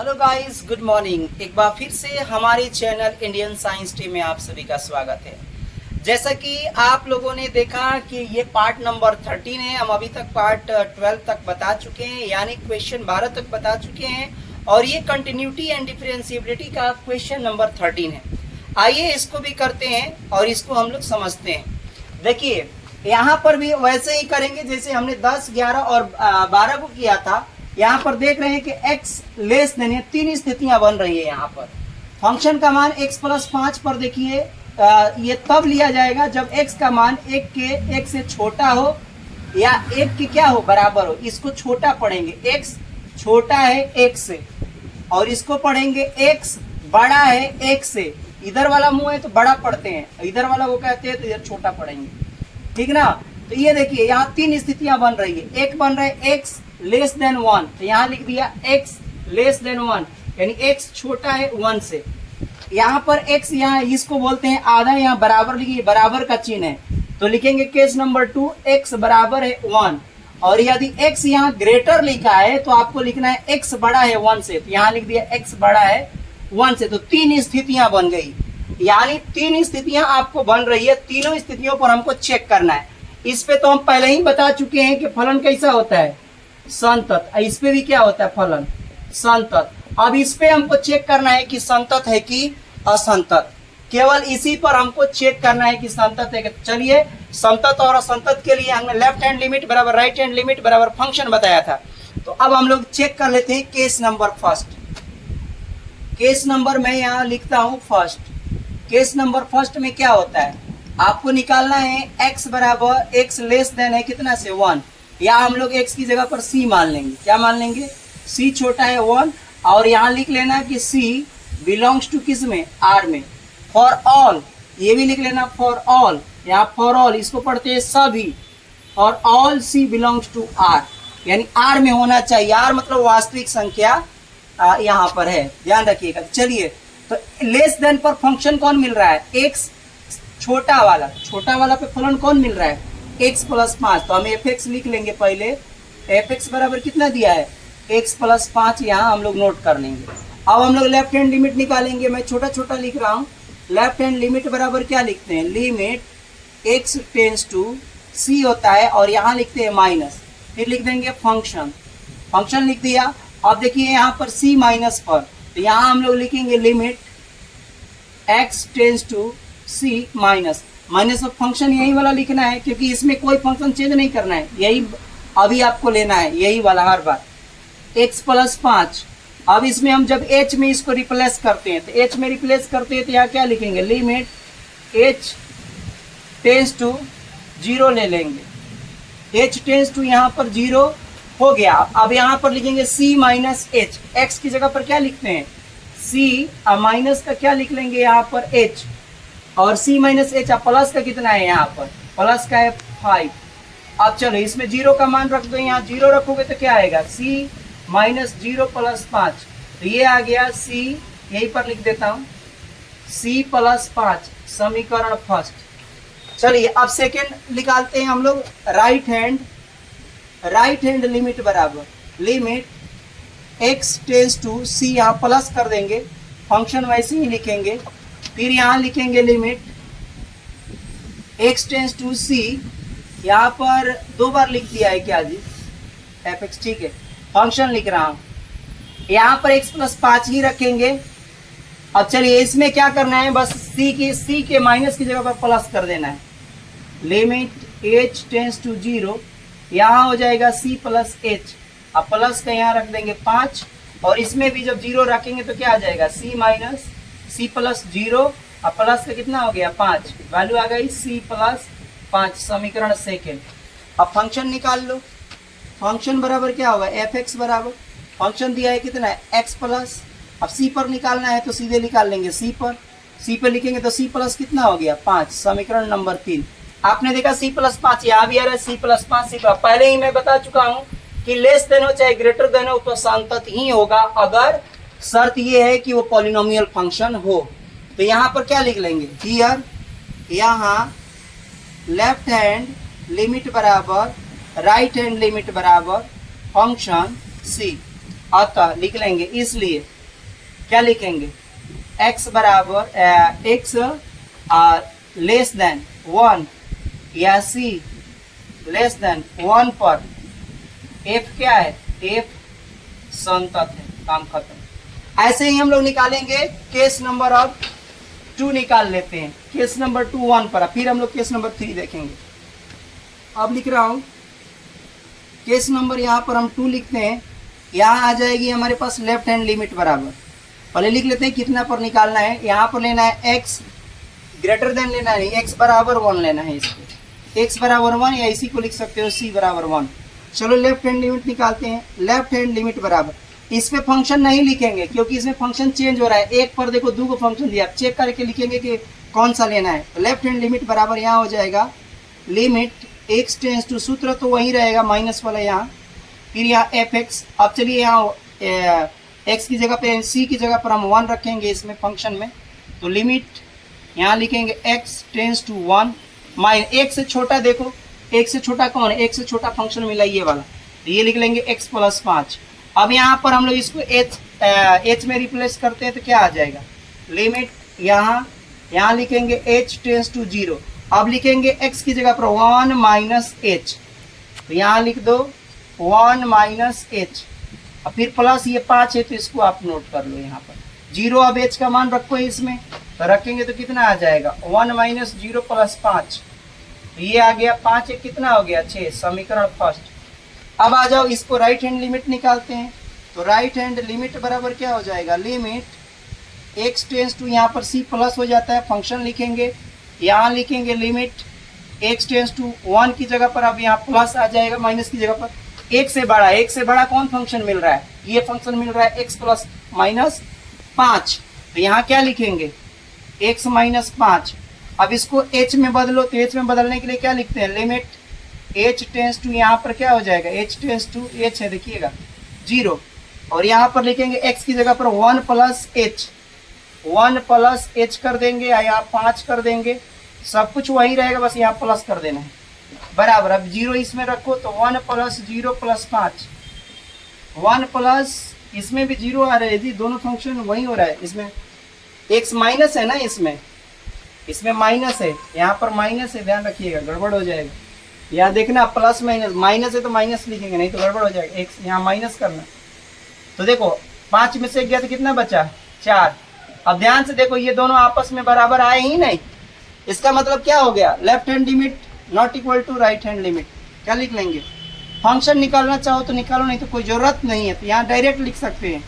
Hello guys, good morning. एक बार फिर से हमारे चैनल इंडियन साइंस टी में आप सभी का स्वागत है। जैसा कि आप लोगों ने देखा कि ये पार्ट नंबर 13 है। हम अभी तक पार्ट 12 तक बता चुके हैं, यानी क्वेश्चन 12 तक बता चुके हैं और ये कंटिन्यूटी एंड डिफरेंशिएबिलिटी का क्वेश्चन नंबर 13 है। आइए इसको भी करते हैं और इसको हम लोग समझते हैं। देखिए, यहाँ पर भी वैसे ही करेंगे जैसे हमने 10, 11 और 12 को किया था। यहाँ पर देख रहे हैं कि x लेस देन है, तीन स्थितियां बन रही है। यहाँ पर फंक्शन का मान x प्लस 5 पर देखिए ये तब लिया जाएगा जब x का मान 1 से छोटा हो या 1 के क्या हो, बराबर हो। इसको छोटा पढ़ेंगे, x छोटा है 1 से, और इसको पढ़ेंगे x बड़ा है 1 से। इधर वाला मुंह है तो बड़ा पढ़ते हैं, इधर वाला वो कहते हैं तो इधर छोटा पढ़ेंगे, ठीक ना। तो ये देखिए यहाँ तीन स्थितियां बन रही है। एक बन रहा है x लेस देन 1, तो यहाँ लिख दिया x लेस देन 1, यानी x छोटा है 1 से। यहाँ पर x, यहाँ इसको बोलते हैं आधा, यहाँ बराबर लिखिए, बराबर का चिन्ह है तो लिखेंगे केस नंबर 2 x बराबर है 1। और यदि x यहाँ ग्रेटर लिखा है तो आपको लिखना है x बड़ा है 1 से, तो यहाँ लिख दिया x बड़ा है 1 से। तो तीन स्थितियां बन गई, यानी तीन स्थितियां आपको बन रही है। तीनों स्थितियों पर हमको चेक करना है। इस पे तो हम पहले ही बता चुके हैं कि फलन कैसा होता है, संतत। इस पे भी क्या होता है, फलन संतत। अब इस पे हमको चेक करना है कि संतत है कि असंतत। केवल इसी पर हमको चेक करना है कि संतत है कि। चलिए, संतत और असंतत के लिए हमने लेफ्ट हैंड लिमिट बराबर राइट हैंड लिमिट बराबर फंक्शन बताया था। तो अब हम लोग चेक कर लेते हैं case number first. Case number मैं यहाँ लिखता हूँ फर्स्ट। केस नंबर फर्स्ट में क्या होता है, आपको निकालना है x बराबर x लेस देन है कितना से 1, या हम लोग x की जगह पर c मान लेंगे। क्या मान लेंगे, c छोटा है 1, और यहाँ लिख लेना है कि c बिलोंग्स टू किस में, r में। फॉर ऑल, ये भी लिख लेना फॉर ऑल, यहाँ फॉर ऑल इसको पढ़ते हैं सभी। For all c belongs to r, यानी r में होना चाहिए। r मतलब वास्तविक संख्या यहाँ पर है, ध्यान रखिएगा। चलिए, तो लेस देन पर फंक्शन कौन मिल रहा है, x छोटा वाला पे फलन कौन मिल रहा है, x प्लस 5। तो हम fx लिख लेंगे पहले। fx बराबर कितना दिया है, x प्लस 5, यहाँ हम लोग नोट कर लेंगे। अब हम लोग लेफ्ट हैंड लिमिट निकालेंगे। मैं छोटा छोटा लिख रहा हूँ। लेफ्ट हैंड लिमिट बराबर क्या लिखते हैं, limit x tends to c होता है, और यहाँ लिखते हैं माइनस, फिर लिख देंगे फंक्शन। फंक्शन लिख दिया। अब देखिए यहाँ पर c माइनस पर, तो यहाँ हम लोग लिखेंगे limit x tends to c minus. Minus of function यही वाला लिखना है, क्योंकि इसमें कोई फंक्शन चेंज नहीं करना है, यही अभी आपको लेना है, यही वाला हर बार। x plus 5। अब इसमें हम जब h में इसको रिप्लेस करते हैं, तो h में रिप्लेस करते हैं तो यहाँ क्या लिखेंगे, लिमिट h टेंस टू 0 ले लेंगे। h टेंस टू यहाँ पर 0 हो गया। अब यहाँ पर लिखेंगे c माइनस h। x की जगह पर क्या लिखते हैं, c, माइनस का क्या लिख लेंगे यहाँ पर h, और c माइनस h। प्लस का कितना है, यहाँ पर प्लस का है 5। अब चलो इसमें 0 का मान रख दो, यहाँ 0 रखोगे तो क्या आएगा, c माइनस 0 प्लस 5। तो ये आ गया c, यहीं पर लिख देता हूँ, c प्लस 5, समीकरण फर्स्ट। चलिए अब सेकेंड निकालते हैं हम लोग। राइट हैंड लिमिट बराबर limit x tends to c, यहाँ प्लस कर देंगे, फंक्शन वैसे ही लिखेंगे। फिर यहाँ लिखेंगे limit x tends to c, यहाँ पर 2 बार लिख दिया है क्या जी, fx, ठीक है। फंक्शन लिख रहा हूँ, यहाँ पर x प्लस 5 ही रखेंगे। अब चलिए इसमें क्या करना है, बस c के माइनस की जगह पर प्लस कर देना है। लिमिट h टेंस टू 0, यहाँ हो जाएगा c प्लस h। अब प्लस का यहाँ रख देंगे 5, और इसमें भी जब 0 रखेंगे तो क्या आ जाएगा, c माइनस c प्लस 0। अब प्लस का कितना हो गया, 5, वैल्यू आ गई c प्लस 5, समीकरण सेकेंड। अब फंक्शन निकाल लो। फंक्शन बराबर क्या होगा, fx बराबर फंक्शन दिया है कितना है, x प्लस। अब c पर निकालना है तो सीधे निकाल लेंगे c पर लिखेंगे तो c प्लस कितना हो गया, 5, समीकरण नंबर 3। आपने देखा c प्लस 5 यहाँ भी आ रहा है, c प्लस 5 c। पहले ही मैं बता चुका हूँ कि लेस देन हो चाहे ग्रेटर देन हो तो संतत ही होगा, अगर शर्त ये है कि वो पॉलिनोमियल फंक्शन हो। तो यहाँ पर क्या लिख लेंगे, हियर, यहाँ लेफ्ट हैंड लिमिट बराबर राइट हैंड लिमिट बराबर फंक्शन c। अतः लिख लेंगे, इसलिए क्या लिखेंगे, x बराबर x लेस देन 1 या c लेस देन 1 पर f क्या है, f संतत है, काम खत्म। ऐसे ही हम लोग निकालेंगे केस नंबर अब 2 निकाल लेते हैं, केस नंबर 2 1 पर, फिर हम लोग केस नंबर 3 देखेंगे। अब लिख रहा हूं केस नंबर, यहाँ पर हम 2 लिखते हैं, यहाँ आ जाएगी हमारे पास लेफ्ट हैंड लिमिट बराबर, पहले लिख लेते हैं कितना पर निकालना है, यहाँ पर लेना है x ग्रेटर देन लेना है, x बराबर 1 लेना है, इसको x बराबर 1 या इसी को लिख सकते हो c बराबर 1। चलो लेफ्ट हैंड लिमिट निकालते हैं, लेफ्ट हैंड लिमिट बराबर, इसमें फंक्शन नहीं लिखेंगे क्योंकि इसमें फंक्शन चेंज हो रहा है, एक पर देखो 2 को फंक्शन दिया, चेक करके लिखेंगे कि कौन सा लेना है। तो लेफ्ट हैंड लिमिट बराबर यहाँ हो जाएगा लिमिट x टेंस टू, सूत्र तो वही रहेगा माइनस वाला यहाँ, फिर यहाँ fx। अब चलिए यहाँ x की जगह पे c की जगह पर हम 1 रखेंगे इसमें फंक्शन में, तो लिमिट यहाँ लिखेंगे x टेंस टू 1 माइनस, एक से छोटा देखो, एक से छोटा कौन है, एक से छोटा फंक्शन मिला ये वाला, तो ये लिख लेंगे x प्लस 5। अब यहाँ पर हम लोग इसको h में रिप्लेस करते हैं तो क्या आ जाएगा, लिमिट यहाँ लिखेंगे h टेंस टू 0। अब लिखेंगे x की जगह पर 1 माइनस h, तो यहाँ लिख दो 1 माइनस h, और फिर प्लस ये 5 है तो इसको आप नोट कर लो यहाँ पर 0। अब h का मान रखो इसमें, तो रखेंगे तो कितना आ जाएगा 1 माइनस 0 प्लस 5, ये आ गया 5 एक कितना हो गया 6, समीकरण फर्स्ट। अब आ जाओ इसको राइट हैंड लिमिट निकालते हैं, तो राइट हैंड लिमिट बराबर क्या हो जाएगा, लिमिट x टेंस टू, यहाँ पर c प्लस हो जाता है, फंक्शन लिखेंगे, यहाँ लिखेंगे लिमिट x टेंस टू 1 की जगह पर, अब यहाँ प्लस आ जाएगा माइनस की जगह पर, एक से बड़ा कौन फंक्शन मिल रहा है, ये फंक्शन मिल रहा है x प्लस माइनस 5, तो यहाँ क्या लिखेंगे x माइनस 5। अब इसको h में बदलो, तो h में बदलने के लिए क्या लिखते हैं, लिमिट h टेंस टू, यहाँ पर क्या हो जाएगा h टेंस टू, h है देखिएगा 0, और यहाँ पर लिखेंगे x की जगह पर 1 प्लस h कर देंगे, या यहाँ 5 कर देंगे, सब कुछ वही रहेगा, बस यहाँ प्लस कर देना है बराबर। अब 0 इसमें रखो, तो 1 प्लस 0 प्लस 5, 1 प्लस, इसमें भी 0 आ रहा है जी, दोनों फंक्शन वही हो रहा है, इसमें x माइनस है ना, इसमें माइनस है, यहाँ पर माइनस है, ध्यान रखिएगा गड़बड़ हो जाएगा, यहाँ देखना प्लस माइनस, माइनस है तो माइनस लिखेंगे, नहीं तो गड़बड़ हो जाएगा, x यहाँ माइनस करना। तो देखो 5 में से गया तो कितना बचा 4। अब ध्यान से देखो ये दोनों आपस में बराबर आए ही नहीं, इसका मतलब क्या हो गया, left hand limit not equal to right hand limit. क्या लिख लेंगे, फंक्शन निकालना चाहो तो निकालो, नहीं तो कोई ज़रूरत नहीं है, तो यहाँ डायरेक्ट लिख सकते हैं,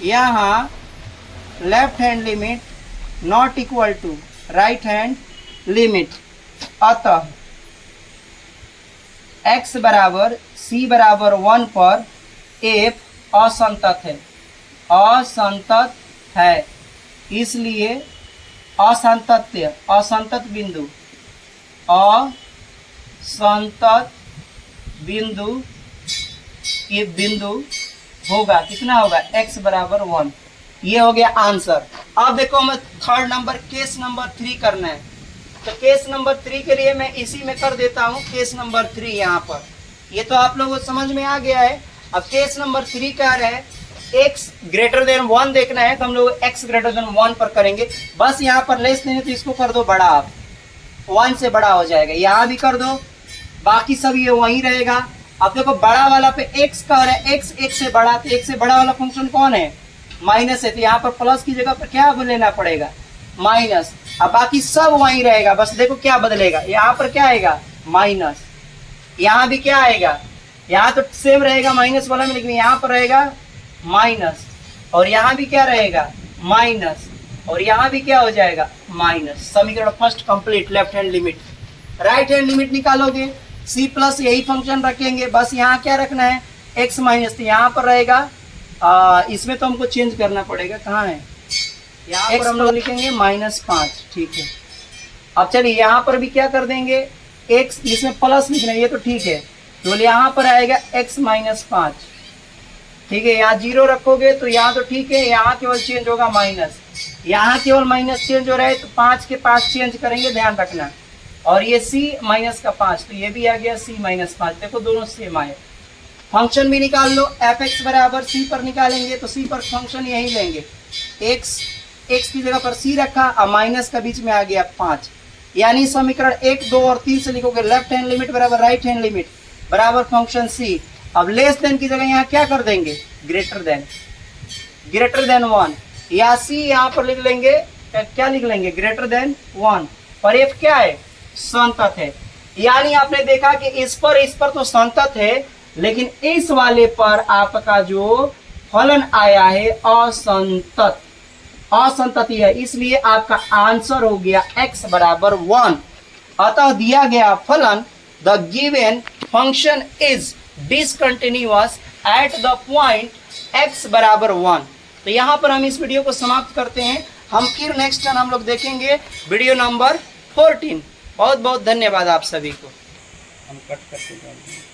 यहाँ left hand limit not equal to right hand limit, अतः x बराबर c बराबर 1 पर f असंतत है, इसलिए असंतत बिंदु ये बिंदु होगा, कितना होगा x बराबर 1। ये हो गया आंसर। अब देखो हमें थर्ड नंबर केस नंबर 3 करना है, तो केस नंबर 3 के लिए मैं इसी में कर देता हूँ, केस नंबर 3 यहाँ पर, ये तो आप लोगों को समझ में आ गया है। अब केस नंबर 3 क्या है, x ग्रेटर देन 1 देखना है, तो हम लोग x ग्रेटर देन 1 पर करेंगे, बस यहाँ पर लेस नहीं है तो इसको कर दो बड़ा, आप 1 से बड़ा हो जाएगा, यहाँ भी कर दो, बाकी सब ये वही रहेगा। अब देखो बड़ा वाला पे x का है, x 1 से बड़ा, तो 1 से बड़ा वाला फंक्शन कौन है, माइनस है, तो यहाँ पर प्लस की जगह पर क्या लेना पड़ेगा, माइनस। अब बाकी सब वही रहेगा, बस देखो क्या बदलेगा, यहाँ पर क्या आएगा माइनस, यहाँ भी क्या आएगा, यहाँ तो सेम रहेगा माइनस वाला में, लेकिन यहाँ पर रहेगा माइनस, और यहाँ भी क्या रहेगा माइनस, और यहाँ भी क्या हो जाएगा माइनस। समीकरण first complete. Left hand limit, right hand limit निकालोगे, c प्लस यही फंक्शन रखेंगे, बस यहाँ क्या रखना है x माइनस, तो यहाँ पर रहेगा इसमें तो हमको चेंज करना पड़ेगा, कहाँ है, यहाँ पर हम लोग लिखेंगे -5, ठीक है। अब चलिए यहाँ पर भी क्या कर देंगे, x इसमें प्लस लिखना है, ये तो ठीक है, तो यहाँ पर आएगा x -5, ठीक है। यहाँ 0 रखोगे तो यहाँ तो ठीक है, यहाँ केवल चेंज होगा माइनस, यहाँ केवल माइनस चेंज हो रहा है, तो 5 के 5 चेंज करेंगे, ध्यान रखना। और ये c -5, तो ये भी आ गया c -5, देखो दोनों सेम आए। फंक्शन भी निकाल लो, एफ एक्स बराबर सी पर निकालेंगे तो सी पर फंक्शन यही लेंगे, एक्स की जगह पर सी रखा और माइनस का बीच में आ गया 5, यानी समीकरण 1, 2 और 3 से लिखोगे लेफ्ट हैंड लिमिट बराबर राइट हैंड लिमिट बराबर फंक्शन सी। अब लेस देन की जगह यहाँ क्या कर देंगे, ग्रेटर देन 1, या सी यहाँ पर लिख लेंगे, क्या लिख लेंगे, ग्रेटर देन 1। पर एफ क्या है, संतत है, यानी आपने देखा कि इस पर तो संतत है, लेकिन इस वाले पर आपका जो फलन आया है असंतति है, इसलिए आपका आंसर हो गया x बराबर 1। अतः दिया गया फलन the given function is discontinuous at the point x बराबर 1। तो यहाँ पर हम इस वीडियो को समाप्त करते हैं, हम फिर नेक्स्ट टाइम हम लोग देखेंगे वीडियो नंबर 14। बहुत बहुत धन्यवाद आप सभी को। हम कट करते जाएंगे।